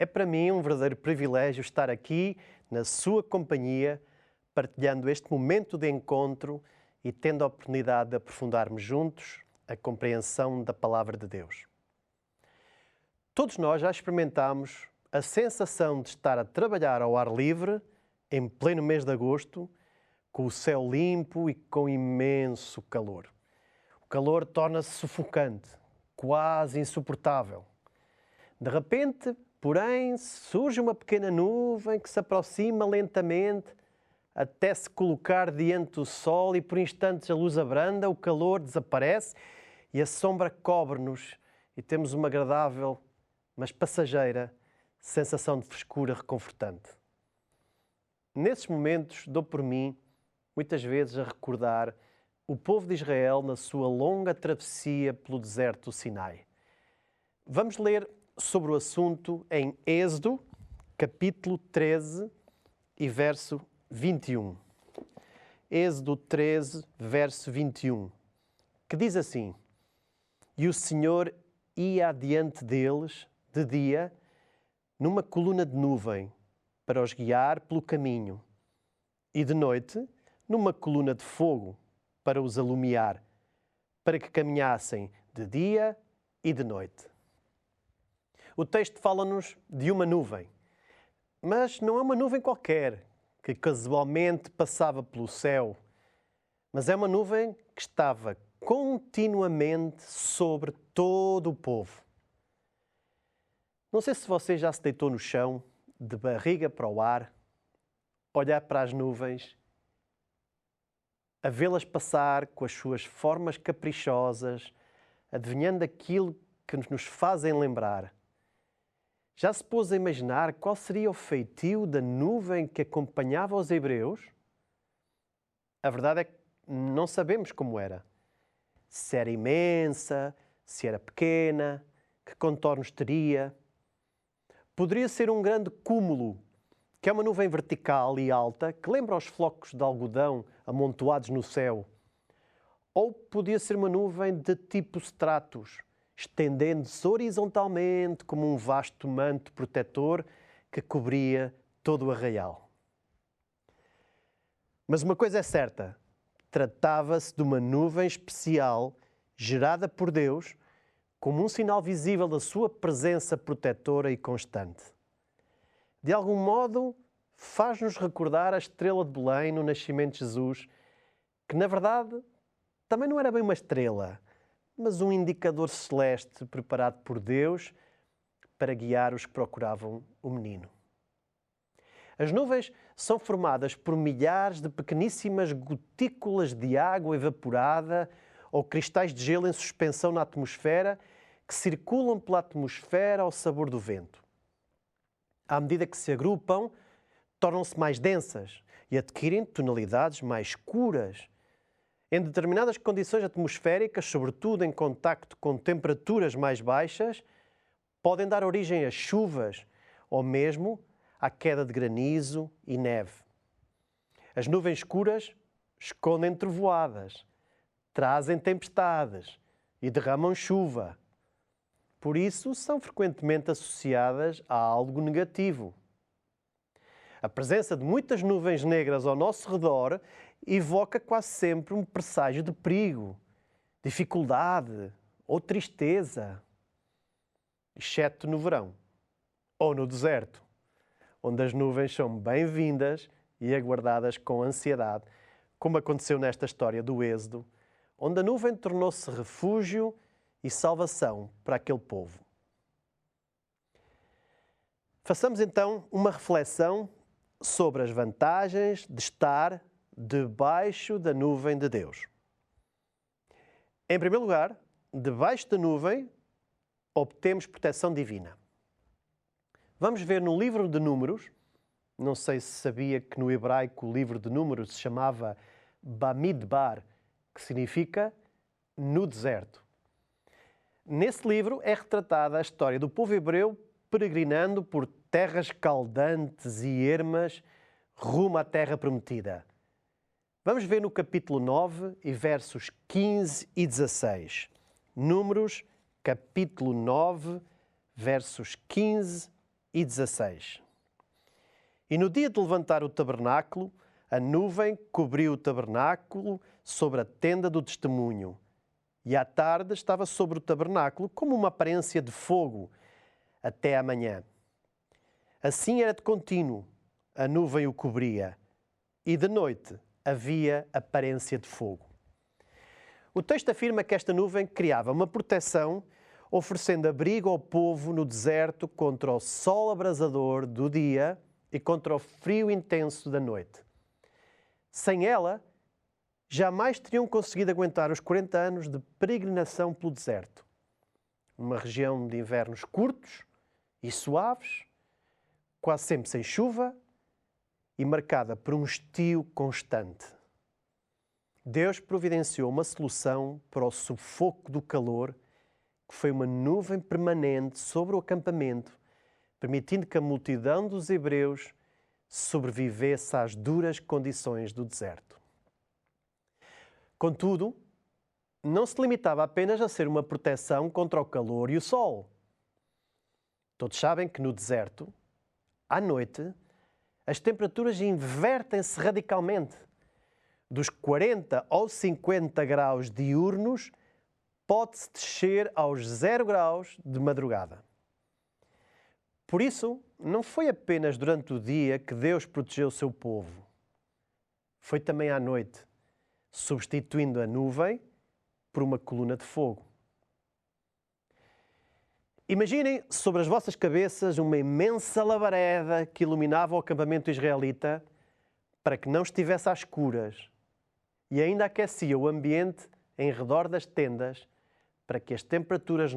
É para mim um verdadeiro privilégio estar aqui na sua companhia, partilhando este momento de encontro e tendo a oportunidade de aprofundarmos juntos a compreensão da Palavra de Deus. Todos nós já experimentámos a sensação de estar a trabalhar ao ar livre, em pleno mês de agosto, com o céu limpo e com imenso calor. O calor torna-se sufocante, quase insuportável. De repente, porém, surge uma pequena nuvem que se aproxima lentamente até se colocar diante do sol e por instantes a luz abranda, o calor desaparece e a sombra cobre-nos e temos uma agradável, mas passageira, sensação de frescura reconfortante. Nesses momentos dou por mim, muitas vezes, a recordar o povo de Israel na sua longa travessia pelo deserto do Sinai. Vamos ler sobre o assunto em Êxodo, capítulo 13 e verso 21. Êxodo 13, verso 21, que diz assim: E o Senhor ia adiante deles de dia numa coluna de nuvem para os guiar pelo caminho e de noite numa coluna de fogo para os alumiar, para que caminhassem de dia e de noite. O texto fala-nos de uma nuvem, mas não é uma nuvem qualquer que casualmente passava pelo céu, mas é uma nuvem que estava continuamente sobre todo o povo. Não sei se você já se deitou no chão, de barriga para o ar, olhar para as nuvens, a vê-las passar com as suas formas caprichosas, adivinhando aquilo que nos fazem lembrar. Já se pôs a imaginar qual seria o feitio da nuvem que acompanhava os hebreus? A verdade é que não sabemos como era. Se era imensa, se era pequena, que contornos teria. Poderia ser um grande cúmulo, que é uma nuvem vertical e alta que lembra os flocos de algodão amontoados no céu. Ou podia ser uma nuvem de tipo stratus, estendendo-se horizontalmente como um vasto manto protetor que cobria todo o arraial. Mas uma coisa é certa, tratava-se de uma nuvem especial gerada por Deus como um sinal visível da sua presença protetora e constante. De algum modo, faz-nos recordar a estrela de Belém no nascimento de Jesus, que na verdade também não era bem uma estrela, mas um indicador celeste preparado por Deus para guiar os que procuravam o menino. As nuvens são formadas por milhares de pequeníssimas gotículas de água evaporada ou cristais de gelo em suspensão na atmosfera que circulam pela atmosfera ao sabor do vento. À medida que se agrupam, tornam-se mais densas e adquirem tonalidades mais escuras. Em determinadas condições atmosféricas, sobretudo em contacto com temperaturas mais baixas, podem dar origem a chuvas ou mesmo à queda de granizo e neve. As nuvens escuras escondem trovoadas, trazem tempestades e derramam chuva. Por isso, são frequentemente associadas a algo negativo. A presença de muitas nuvens negras ao nosso redor evoca quase sempre um presságio de perigo, dificuldade ou tristeza, exceto no verão ou no deserto, onde as nuvens são bem-vindas e aguardadas com ansiedade, como aconteceu nesta história do Êxodo, onde a nuvem tornou-se refúgio e salvação para aquele povo. Façamos então uma reflexão sobre as vantagens de estar debaixo da nuvem de Deus. Em primeiro lugar, debaixo da nuvem obtemos proteção divina. Vamos ver no livro de Números, não sei se sabia que no hebraico o livro de Números se chamava Bamidbar, que significa no deserto. Nesse livro é retratada a história do povo hebreu peregrinando por terras caldantes e ermas rumo à terra prometida. Vamos ver no capítulo 9 e versos 15 e 16. Números, capítulo 9, versos 15 e 16. E no dia de levantar o tabernáculo, a nuvem cobriu o tabernáculo sobre a tenda do testemunho. E à tarde estava sobre o tabernáculo como uma aparência de fogo até à manhã. Assim era de contínuo, a nuvem o cobria, e de noite havia aparência de fogo. O texto afirma que esta nuvem criava uma proteção, oferecendo abrigo ao povo no deserto contra o sol abrasador do dia e contra o frio intenso da noite. Sem ela, jamais teriam conseguido aguentar os 40 anos de peregrinação pelo deserto. Uma região de invernos curtos e suaves, quase sempre sem chuva e marcada por um estio constante. Deus providenciou uma solução para o sufoco do calor, que foi uma nuvem permanente sobre o acampamento, permitindo que a multidão dos hebreus sobrevivesse às duras condições do deserto. Contudo, não se limitava apenas a ser uma proteção contra o calor e o sol. Todos sabem que no deserto, à noite, as temperaturas invertem-se radicalmente. Dos 40 aos 50 graus diurnos, pode-se descer aos 0 graus de madrugada. Por isso, não foi apenas durante o dia que Deus protegeu o seu povo. Foi também à noite, substituindo a nuvem por uma coluna de fogo. Imaginem sobre as vossas cabeças uma imensa labareda que iluminava o acampamento israelita para que não estivesse às escuras e ainda aquecia o ambiente em redor das tendas para que as temperaturas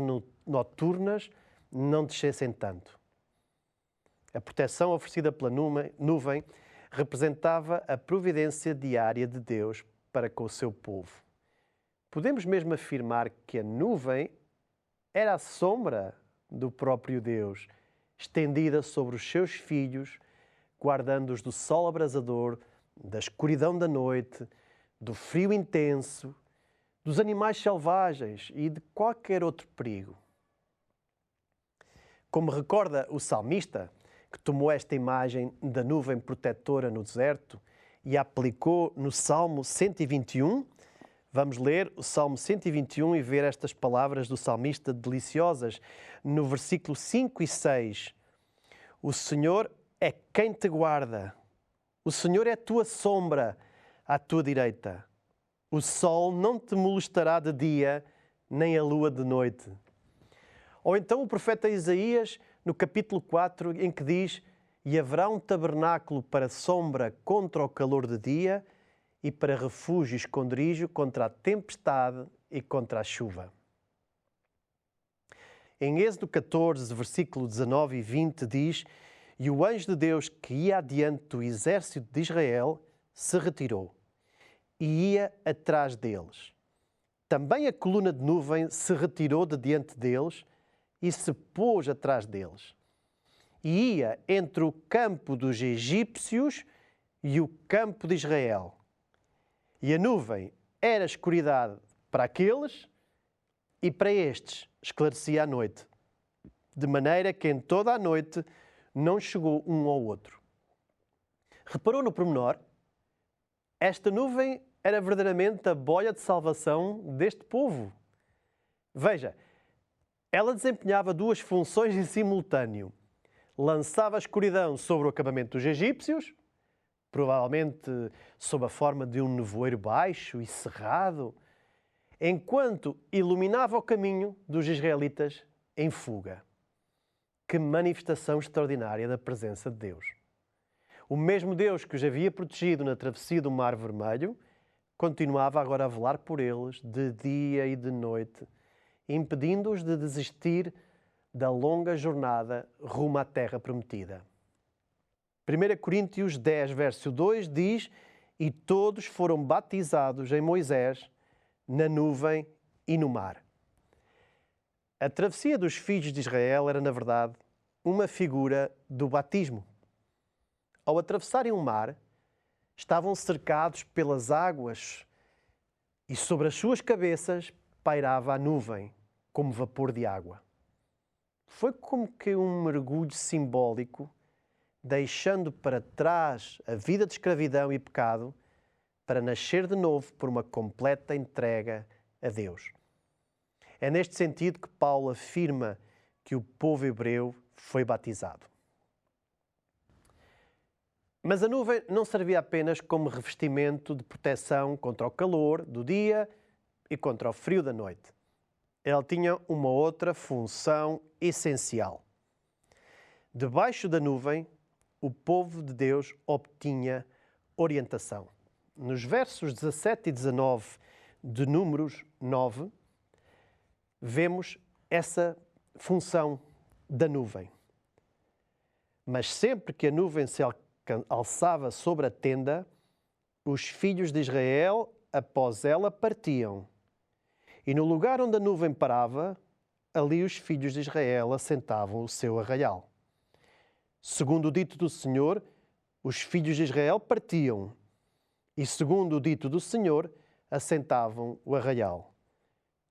noturnas não descessem tanto. A proteção oferecida pela nuvem representava a providência diária de Deus para com o seu povo. Podemos mesmo afirmar que a nuvem era a sombra do próprio Deus, estendida sobre os seus filhos, guardando-os do sol abrasador, da escuridão da noite, do frio intenso, dos animais selvagens e de qualquer outro perigo. Como recorda o salmista, que tomou esta imagem da nuvem protetora no deserto e a aplicou no Salmo 121, vamos ler o Salmo 121 e ver estas palavras do salmista deliciosas no versículo 5 e 6. O Senhor é quem te guarda. O Senhor é a tua sombra à tua direita. O sol não te molestará de dia, nem a lua de noite. Ou então o profeta Isaías, no capítulo 4, em que diz: e haverá um tabernáculo para sombra contra o calor de dia e para refúgio e esconderijo contra a tempestade e contra a chuva. Em Êxodo 14, versículo 19 e 20 diz: e o anjo de Deus que ia adiante do exército de Israel se retirou e ia atrás deles. Também a coluna de nuvem se retirou de diante deles e se pôs atrás deles. E ia entre o campo dos egípcios e o campo de Israel. E a nuvem era escuridade para aqueles e para estes esclarecia a noite, de maneira que em toda a noite não chegou um ao outro. Reparou no pormenor? Esta nuvem era verdadeiramente a boia de salvação deste povo. Veja, ela desempenhava duas funções em simultâneo. Lançava a escuridão sobre o acampamento dos egípcios, provavelmente sob a forma de um nevoeiro baixo e cerrado, enquanto iluminava o caminho dos israelitas em fuga. Que manifestação extraordinária da presença de Deus! O mesmo Deus que os havia protegido na travessia do Mar Vermelho continuava agora a velar por eles de dia e de noite, impedindo-os de desistir da longa jornada rumo à terra prometida. 1 Coríntios 10, verso 2 diz: e todos foram batizados em Moisés, na nuvem e no mar. A travessia dos filhos de Israel era, na verdade, uma figura do batismo. Ao atravessarem o mar, estavam cercados pelas águas e sobre as suas cabeças pairava a nuvem, como vapor de água. foi como que um mergulho simbólico, deixando para trás a vida de escravidão e pecado, para nascer de novo por uma completa entrega a Deus. É neste sentido que Paulo afirma que o povo hebreu foi batizado. Mas a nuvem não servia apenas como revestimento de proteção contra o calor do dia e contra o frio da noite. Ela tinha uma outra função essencial. Debaixo da nuvem, o povo de Deus obtinha orientação. Nos versos 17 e 19 de Números 9, vemos essa função da nuvem. Mas sempre que a nuvem se alçava sobre a tenda, os filhos de Israel, após ela, partiam. E no lugar onde a nuvem parava, ali os filhos de Israel assentavam o seu arraial. Segundo o dito do Senhor, os filhos de Israel partiam. E segundo o dito do Senhor, assentavam o arraial.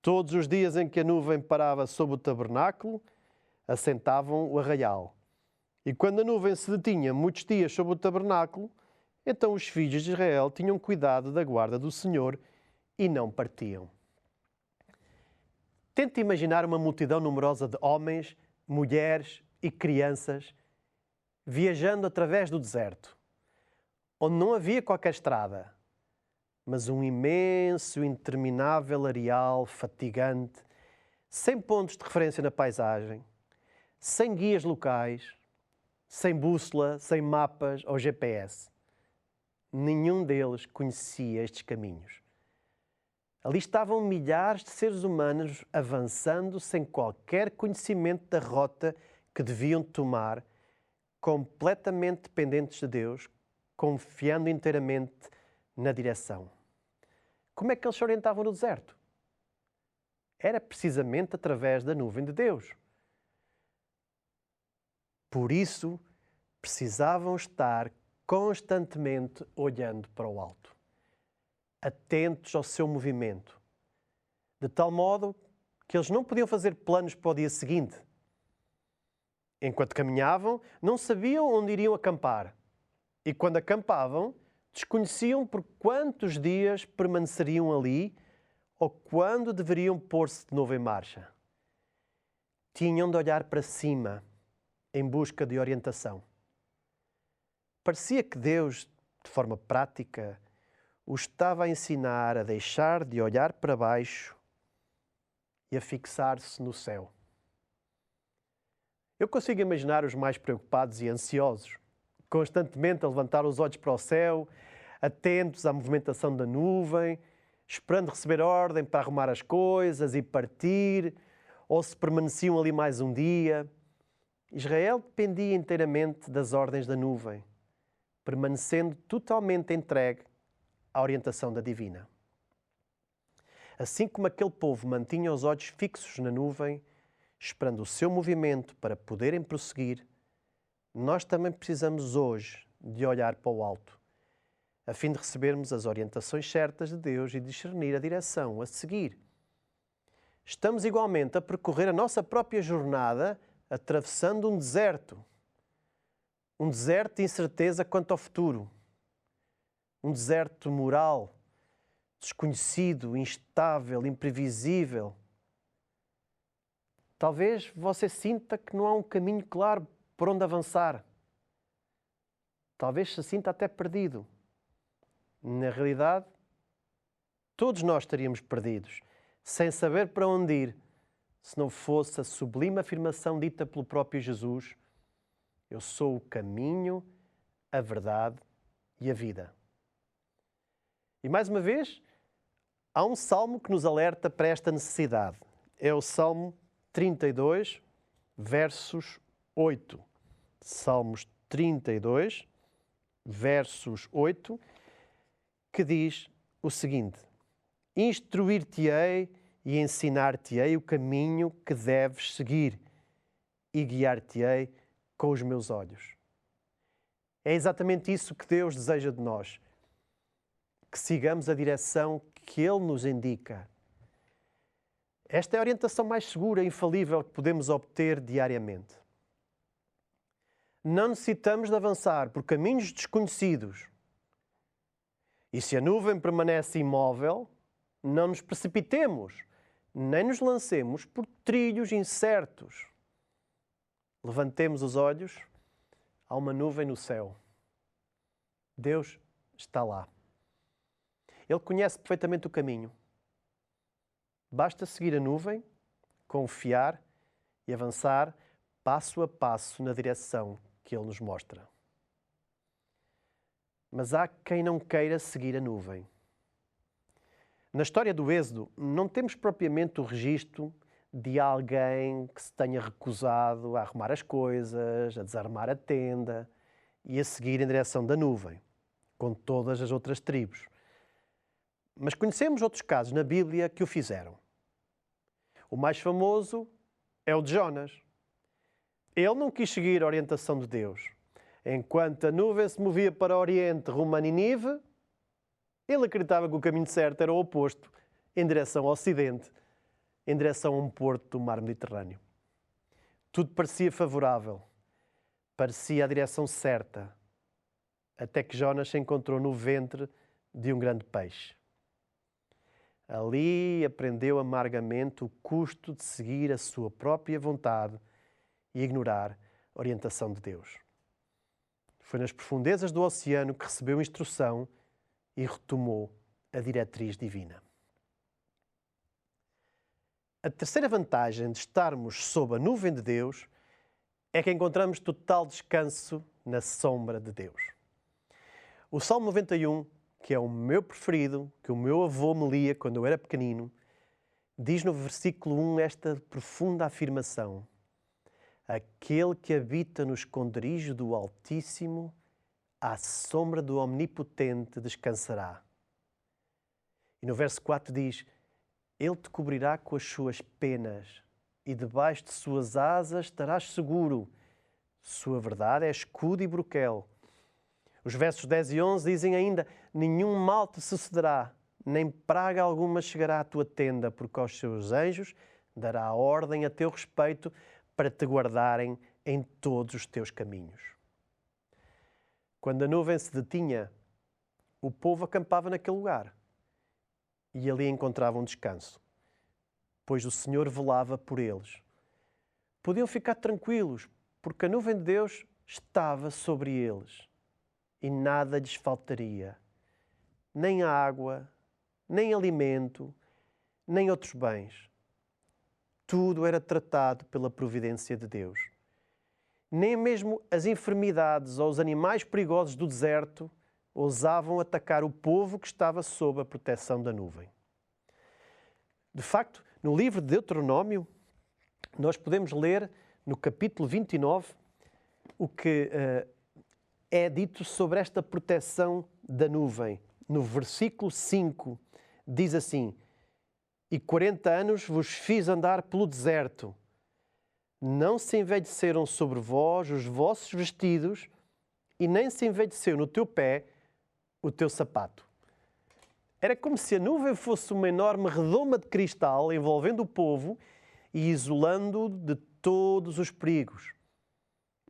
Todos os dias em que a nuvem parava sob o tabernáculo, assentavam o arraial. E quando a nuvem se detinha muitos dias sobre o tabernáculo, então os filhos de Israel tinham cuidado da guarda do Senhor e não partiam. Tente imaginar uma multidão numerosa de homens, mulheres e crianças viajando através do deserto, onde não havia qualquer estrada, mas um imenso, interminável areal fatigante, sem pontos de referência na paisagem, sem guias locais, sem bússola, sem mapas ou GPS. Nenhum deles conhecia estes caminhos. Ali estavam milhares de seres humanos avançando sem qualquer conhecimento da rota que deviam tomar, completamente dependentes de Deus, confiando inteiramente na direção. Como é que eles se orientavam no deserto? Era precisamente através da nuvem de Deus. Por isso, precisavam estar constantemente olhando para o alto, atentos ao seu movimento, de tal modo que eles não podiam fazer planos para o dia seguinte. Enquanto caminhavam, não sabiam onde iriam acampar. E quando acampavam, desconheciam por quantos dias permaneceriam ali ou quando deveriam pôr-se de novo em marcha. Tinham de olhar para cima em busca de orientação. Parecia que Deus, de forma prática, o estava a ensinar a deixar de olhar para baixo e a fixar-se no céu. Eu consigo imaginar os mais preocupados e ansiosos, constantemente a levantar os olhos para o céu, atentos à movimentação da nuvem, esperando receber ordem para arrumar as coisas e partir, ou se permaneciam ali mais um dia. Israel dependia inteiramente das ordens da nuvem, permanecendo totalmente entregue à orientação da divina. Assim como aquele povo mantinha os olhos fixos na nuvem, esperando o seu movimento para poderem prosseguir, nós também precisamos hoje de olhar para o alto, a fim de recebermos as orientações certas de Deus e discernir a direção a seguir. Estamos igualmente a percorrer a nossa própria jornada atravessando um deserto de incerteza quanto ao futuro, um deserto moral, desconhecido, instável, imprevisível. Talvez você sinta que não há um caminho claro por onde avançar. Talvez se sinta até perdido. Na realidade, todos nós estaríamos perdidos, sem saber para onde ir, se não fosse a sublime afirmação dita pelo próprio Jesus: eu sou o caminho, a verdade e a vida. E mais uma vez, há um salmo que nos alerta para esta necessidade. É o Salmo 32, versos 8. Salmos 32, versos 8, que diz o seguinte: instruir-te-ei e ensinar-te-ei o caminho que deves seguir e guiar-te-ei com os meus olhos. É exatamente isso que Deus deseja de nós, que sigamos a direção que Ele nos indica. Esta é a orientação mais segura e infalível que podemos obter diariamente. Não necessitamos de avançar por caminhos desconhecidos. E se a nuvem permanece imóvel, não nos precipitemos, nem nos lancemos por trilhos incertos. Levantemos os olhos, há uma nuvem no céu. Deus está lá. Ele conhece perfeitamente o caminho. Basta seguir a nuvem, confiar e avançar passo a passo na direção que Ele nos mostra. Mas há quem não queira seguir a nuvem. Na história do Êxodo, não temos propriamente o registro de alguém que se tenha recusado a arrumar as coisas, a desarmar a tenda e a seguir em direção da nuvem, com todas as outras tribos. Mas conhecemos outros casos na Bíblia que o fizeram. O mais famoso é o de Jonas. Ele não quis seguir a orientação de Deus. Enquanto a nuvem se movia para o Oriente rumo a Nínive, ele acreditava que o caminho certo era o oposto, em direção ao Ocidente, em direção a um porto do mar Mediterrâneo. Tudo parecia favorável, parecia a direção certa, até que Jonas se encontrou no ventre de um grande peixe. Ali aprendeu amargamente o custo de seguir a sua própria vontade e ignorar a orientação de Deus. Foi nas profundezas do oceano que recebeu instrução e retomou a diretriz divina. A terceira vantagem de estarmos sob a nuvem de Deus é que encontramos total descanso na sombra de Deus. O Salmo 91, que é o meu preferido, que o meu avô me lia quando eu era pequenino, diz no versículo 1 esta profunda afirmação: aquele que habita no esconderijo do Altíssimo, à sombra do Omnipotente descansará. E no verso 4 diz: Ele te cobrirá com as suas penas e debaixo de suas asas estarás seguro. Sua verdade é escudo e broquel. Os versos 10 e 11 dizem ainda: nenhum mal te sucederá, nem praga alguma chegará à tua tenda, porque aos seus anjos dará ordem a teu respeito para te guardarem em todos os teus caminhos. Quando a nuvem se detinha, o povo acampava naquele lugar e ali encontravam descanso, pois o Senhor velava por eles. Podiam ficar tranquilos, porque a nuvem de Deus estava sobre eles e nada lhes faltaria, nem água, nem alimento, nem outros bens. Tudo era tratado pela providência de Deus. Nem mesmo as enfermidades ou os animais perigosos do deserto ousavam atacar o povo que estava sob a proteção da nuvem. De facto, no livro de Deuteronômio, nós podemos ler no capítulo 29 o que é dito sobre esta proteção da nuvem. No versículo 5 diz assim: E 40 anos vos fiz andar pelo deserto. Não se envelheceram sobre vós os vossos vestidos, e nem se envelheceu no teu pé o teu sapato. Era como se a nuvem fosse uma enorme redoma de cristal envolvendo o povo e isolando-o de todos os perigos.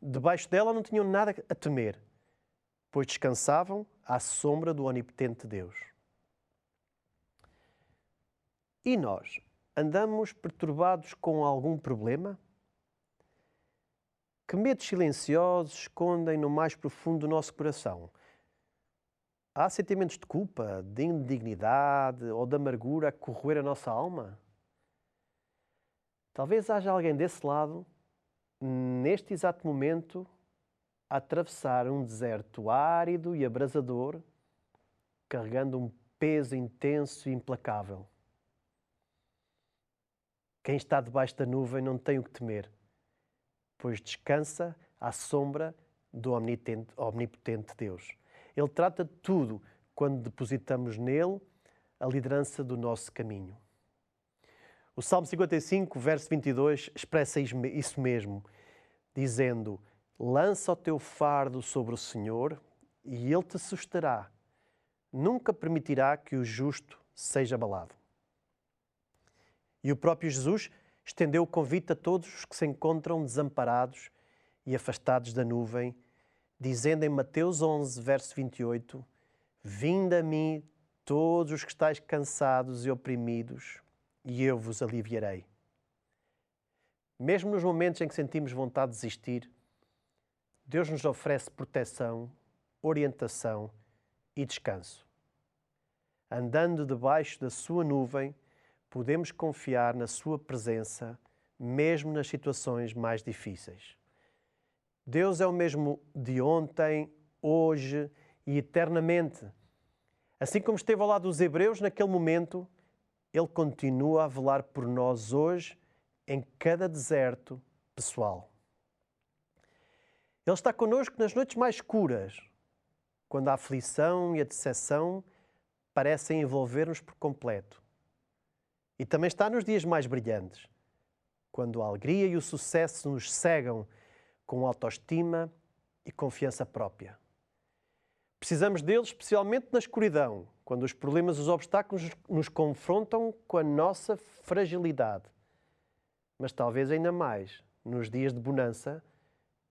Debaixo dela não tinham nada a temer, pois descansavam à sombra do onipotente Deus. E nós, andamos perturbados com algum problema? Que medos silenciosos escondem no mais profundo do nosso coração? Há sentimentos de culpa, de indignidade ou de amargura a corroer a nossa alma? Talvez haja alguém desse lado, neste exato momento, a atravessar um deserto árido e abrasador, carregando um peso intenso e implacável. Quem está debaixo da nuvem não tem o que temer, pois descansa à sombra do omnipotente Deus. Ele trata de tudo quando depositamos nele a liderança do nosso caminho. O Salmo 55, verso 22, expressa isso mesmo, dizendo: lança o teu fardo sobre o Senhor e Ele te susterá. Nunca permitirá que o justo seja abalado. E o próprio Jesus estendeu o convite a todos os que se encontram desamparados e afastados da nuvem, dizendo em Mateus 11, verso 28, vinde a mim todos os que estáis cansados e oprimidos, e eu vos aliviarei. Mesmo nos momentos em que sentimos vontade de desistir, Deus nos oferece proteção, orientação e descanso. Andando debaixo da sua nuvem, podemos confiar na sua presença, mesmo nas situações mais difíceis. Deus é o mesmo de ontem, hoje e eternamente. Assim como esteve ao lado dos hebreus naquele momento, Ele continua a velar por nós hoje, em cada deserto pessoal. Ele está connosco nas noites mais escuras, quando a aflição e a decepção parecem envolver-nos por completo. E também está nos dias mais brilhantes, quando a alegria e o sucesso nos cegam com autoestima e confiança própria. Precisamos dele especialmente na escuridão, quando os problemas e os obstáculos nos confrontam com a nossa fragilidade. Mas talvez ainda mais nos dias de bonança,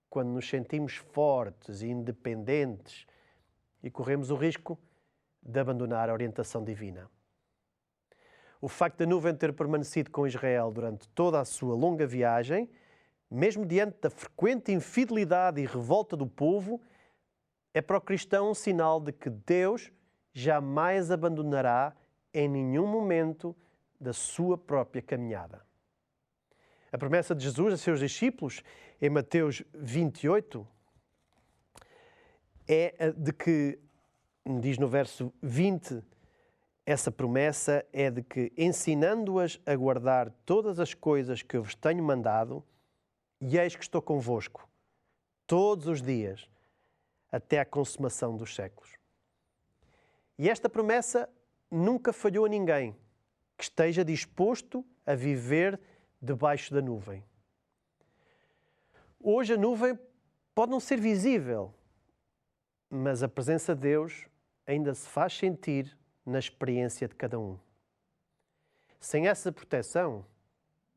quando nos sentimos fortes e independentes e corremos o risco de abandonar a orientação divina. O facto da nuvem ter permanecido com Israel durante toda a sua longa viagem, mesmo diante da frequente infidelidade e revolta do povo, é para o cristão um sinal de que Deus jamais abandonará em nenhum momento da sua própria caminhada. A promessa de Jesus a seus discípulos, em Mateus 28, é de que, diz no verso 20, essa promessa é de que, ensinando-as a guardar todas as coisas que eu vos tenho mandado, e eis que estou convosco, todos os dias, até à consumação dos séculos. E esta promessa nunca falhou a ninguém que esteja disposto a viver debaixo da nuvem. Hoje a nuvem pode não ser visível, mas a presença de Deus ainda se faz sentir na experiência de cada um. Sem essa proteção,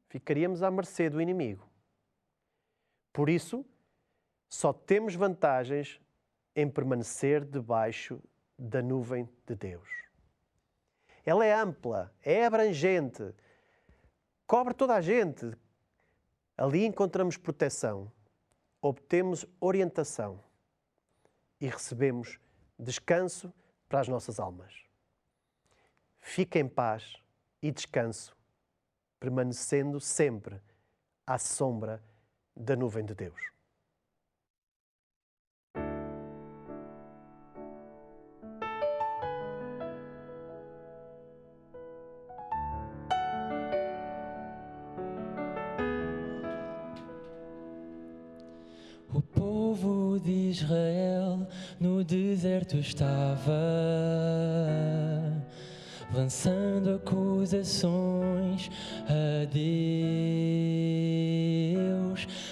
ficaríamos à mercê do inimigo. Por isso, só temos vantagens em permanecer debaixo da nuvem de Deus. Ela é ampla, é abrangente, cobre toda a gente. Ali encontramos proteção, obtemos orientação e recebemos descanso para as nossas almas. Fique em paz e descanso, permanecendo sempre à sombra da nuvem de Deus. O povo de Israel no deserto estava, lançando acusações a Deus,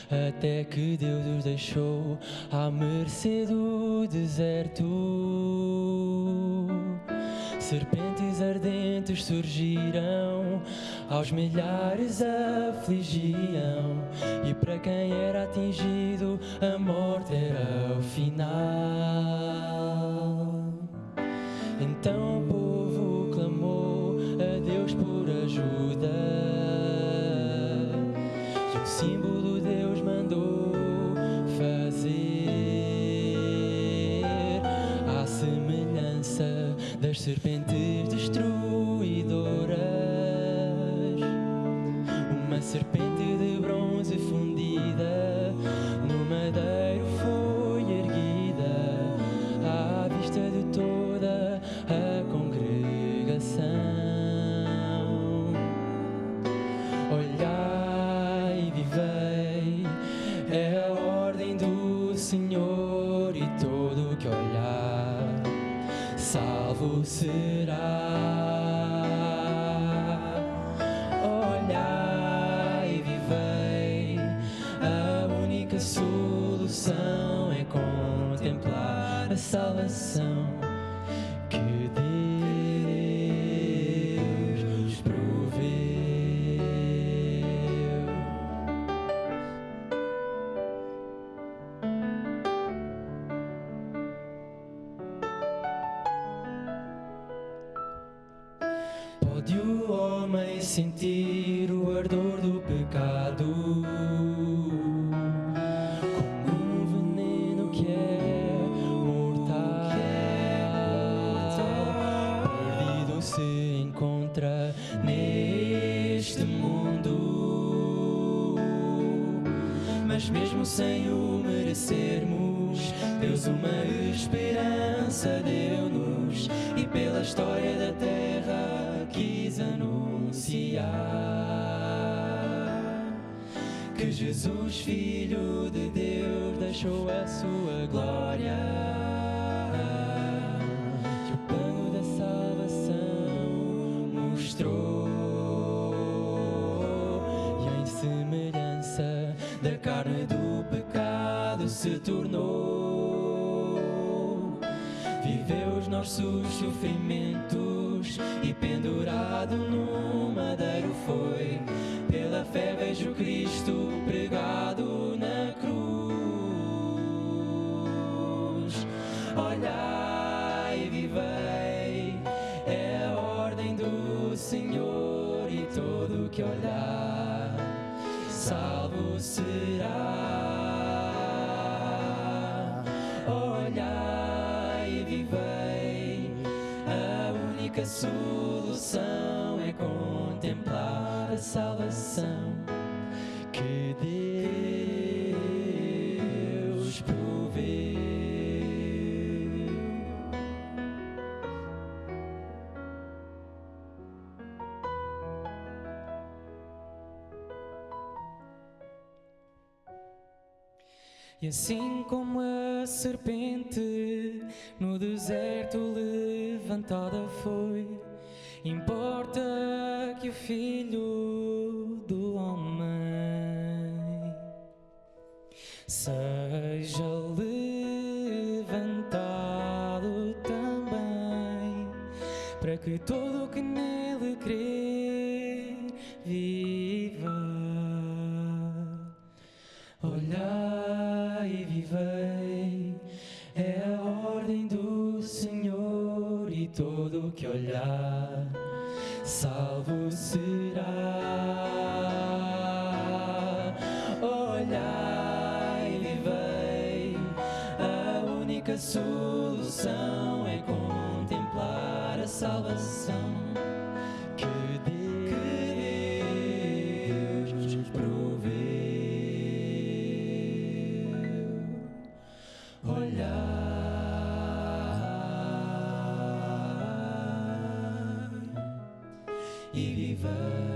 até que Deus os deixou à mercê do deserto. Serpentes ardentes surgiram, aos milhares afligiam, e para quem era atingido a morte era o final. Então o povo clamou a Deus por ajuda, e um símbolo Deus mandou fazer, à semelhança das serpentes destruidoras. Uma serpente de bronze fundida no madeiro foi erguida à vista de toda a congregação. Olhai e vivei, é a ordem do Senhor, e todo o que olhar salvo será. Olhai e vivei, a única solução é contemplar a salvação que Deus nos provê. Pode o homem sentir o ardor do pecado, como um veneno que é mortal. Perdido se encontra neste mundo, mas mesmo sem o merecermos, Deus uma esperança deu-nos, e pela história da terra quis anunciar que Jesus, Filho de Deus, deixou a sua glória, que o plano da salvação mostrou, e em semelhança da carne do pecado se tornou, viveu os nossos sofrimentos e pendurado no madeiro foi. Pela fé vejo Cristo pregado na cruz. Olhai e vivei, é a ordem do Senhor, e todo que olhar salvo será. Olhai e vivei, a única solução é contemplar a salvação que Deus proveu. E assim como a serpente no deserto levantada foi, importa que o Filho do Homem seja levantado também, para que todo o que nele crê viva. Olhai e vivei, é a ordem do Senhor, e todo o que olhar salvo será. Olhai e vivei, a única solução é contemplar a salvação que Deus proveu. Olhai e vivei.